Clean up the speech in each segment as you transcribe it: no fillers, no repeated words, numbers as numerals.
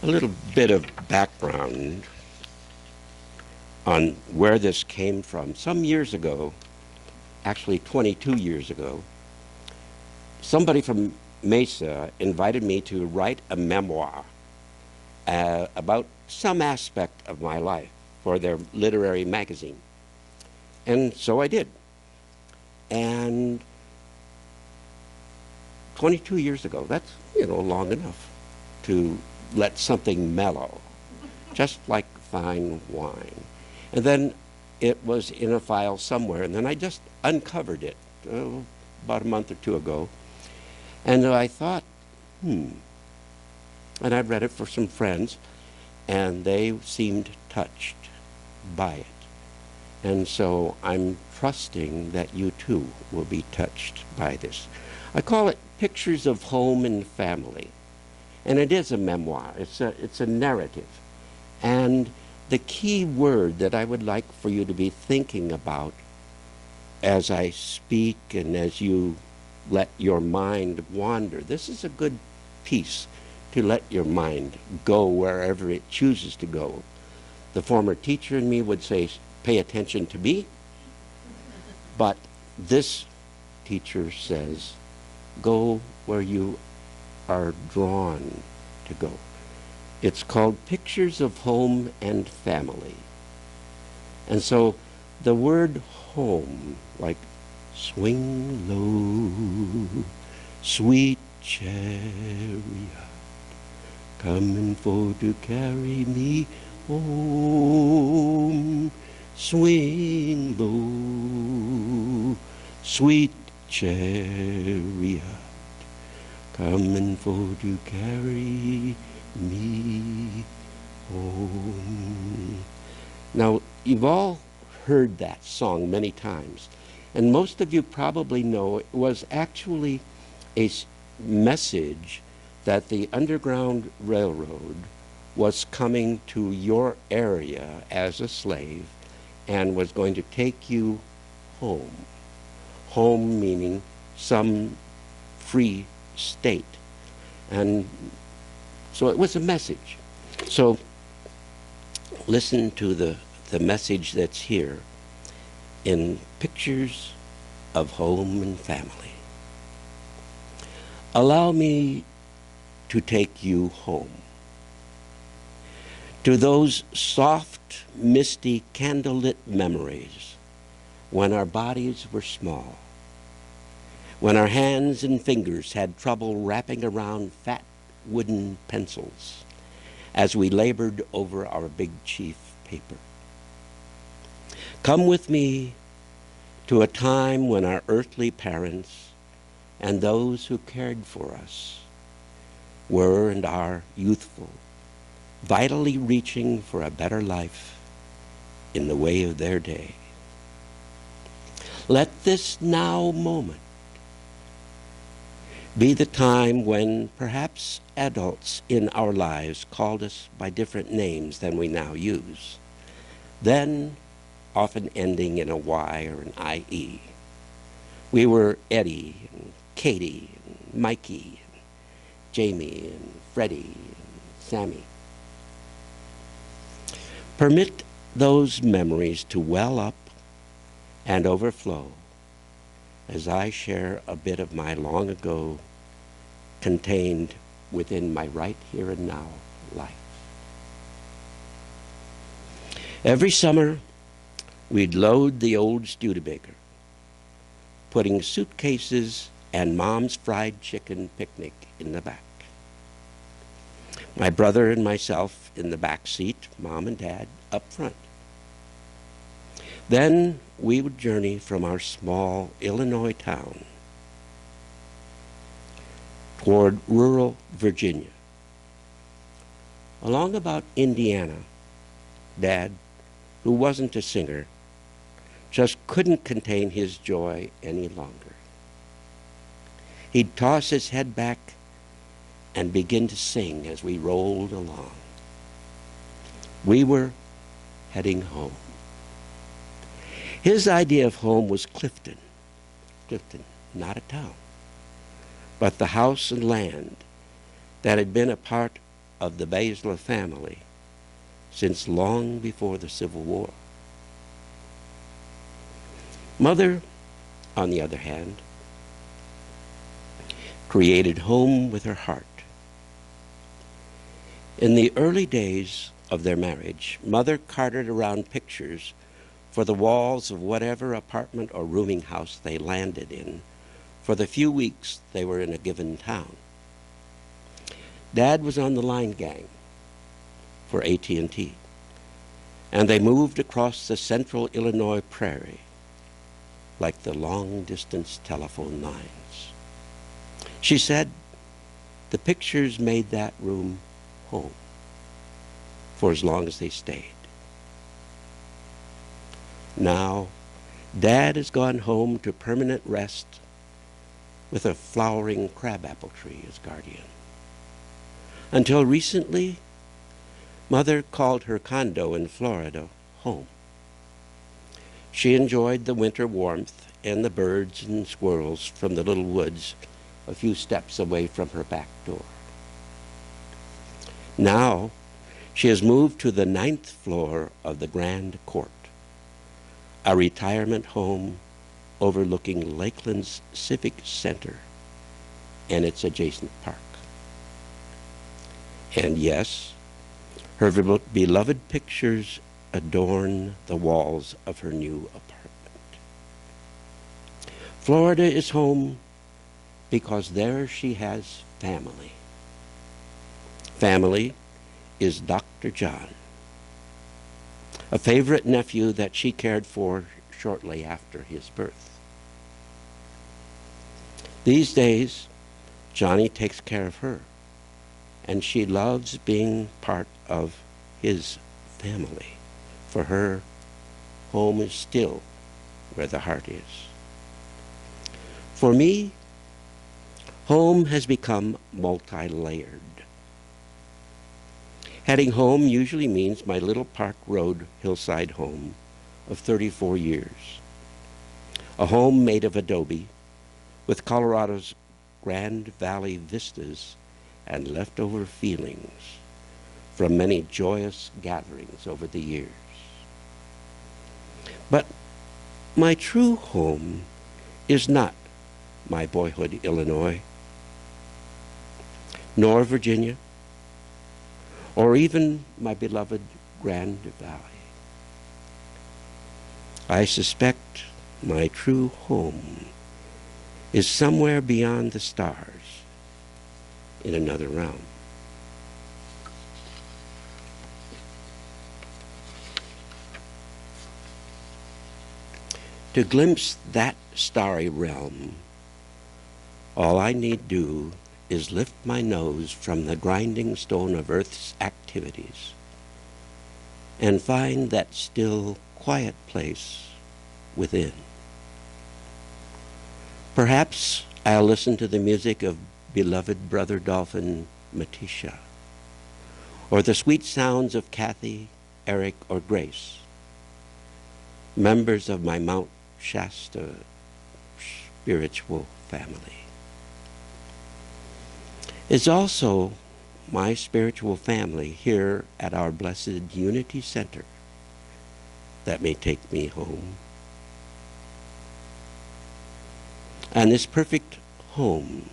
A little bit of background on where this came from. Some years ago, actually 22 years ago, somebody from Mesa invited me to write a memoir about some aspect of my life for their literary magazine. And so I did. And 22 years ago, that's, long enough to let something mellow, just like fine wine. And then it was in a file somewhere, and then I just uncovered it about a month or two ago. And I thought, and I read it for some friends, and they seemed touched by it. And so I'm trusting that you too will be touched by this. I call it Pictures of Home and Family. And it is a memoir. It's a narrative. And the key word that I would like for you to be thinking about as I speak and as you let your mind wander, this is a good piece to let your mind go wherever it chooses to go. The former teacher in me would say, pay attention to me. But this teacher says, go where you are drawn to go. It's called Pictures of Home and Family. And so the word home, like swing low, sweet chariot, coming for to carry me home. Swing low, sweet chariot, coming for to carry me home. Now, you've all heard that song many times, and most of you probably know it was actually a message that the Underground Railroad was coming to your area as a slave and was going to take you home. Home meaning some free state. And so it was a message. So listen to the message that's here in Pictures of Home and Family. Allow me to take you home to those soft, misty, candlelit memories when our bodies were small, when our hands and fingers had trouble wrapping around fat wooden pencils as we labored over our Big Chief paper. Come with me to a time when our earthly parents and those who cared for us were and are youthful, vitally reaching for a better life in the way of their day. Let this now moment be the time when perhaps adults in our lives called us by different names than we now use, then often ending in a Y or an IE. We were Eddie and Katie and Mikey and Jamie and Freddie and Sammy. Permit those memories to well up and overflow as I share a bit of my long ago contained within my right here and now life. Every summer, we'd load the old Studebaker, putting suitcases and Mom's fried chicken picnic in the back. My brother and myself in the back seat, Mom and Dad up front. Then we would journey from our small Illinois town toward rural Virginia. Along about Indiana, Dad, who wasn't a singer, just couldn't contain his joy any longer. He'd toss his head back and begin to sing as we rolled along. We were heading home. His idea of home was Clifton. Clifton, not a town, but the house and land that had been a part of the Baseler family since long before the Civil War. Mother, on the other hand, created home with her heart. In the early days of their marriage, Mother carted around pictures for the walls of whatever apartment or rooming house they landed in for the few weeks they were in a given town. Dad was on the line gang for AT&T, and they moved across the central Illinois prairie like the long-distance telephone lines. She said the pictures made that room home for as long as they stayed. Now, Dad has gone home to permanent rest with a flowering crabapple tree as guardian. Until recently, Mother called her condo in Florida home. She enjoyed the winter warmth and the birds and squirrels from the little woods a few steps away from her back door. Now, she has moved to the 9th floor of the Grand Court, a retirement home overlooking Lakeland's Civic Center and its adjacent park. And yes, her beloved pictures adorn the walls of her new apartment. Florida is home because there she has family. Family is Dr. John, a favorite nephew that she cared for shortly after his birth. These days, Johnny takes care of her, and she loves being part of his family. For her, home is still where the heart is. For me, home has become multi-layered. Heading home usually means my little Park Road hillside home of 34 years. A home made of adobe with Colorado's Grand Valley vistas and leftover feelings from many joyous gatherings over the years. But my true home is not my boyhood Illinois, nor Virginia, or even my beloved Grand Valley. I suspect my true home is somewhere beyond the stars in another realm. To glimpse that starry realm, all I need do is lift my nose from the grinding stone of Earth's activities and find that still, quiet place within. Perhaps I'll listen to the music of beloved brother dolphin Matisha, or the sweet sounds of Kathy, Eric, or Grace, members of my Mount Shasta spiritual family. It's also my spiritual family here at our blessed Unity Center that may take me home. And this perfect home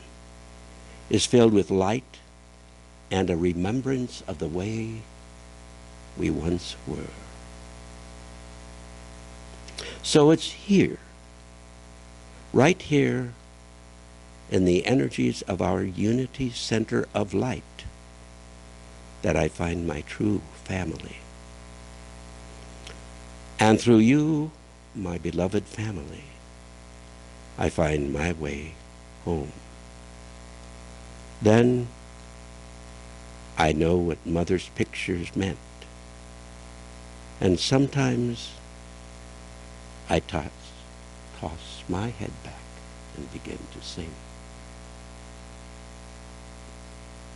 is filled with light and a remembrance of the way we once were. So it's here, right here, in the energies of our Unity Center of Light, that I find my true family. And through you, my beloved family, I find my way home. Then I know what Mother's pictures meant. And sometimes I toss my head back and begin to sing.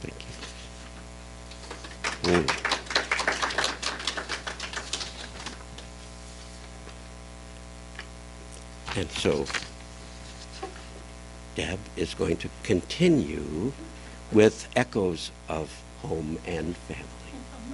Thank you. And so Deb is going to continue with echoes of home and family.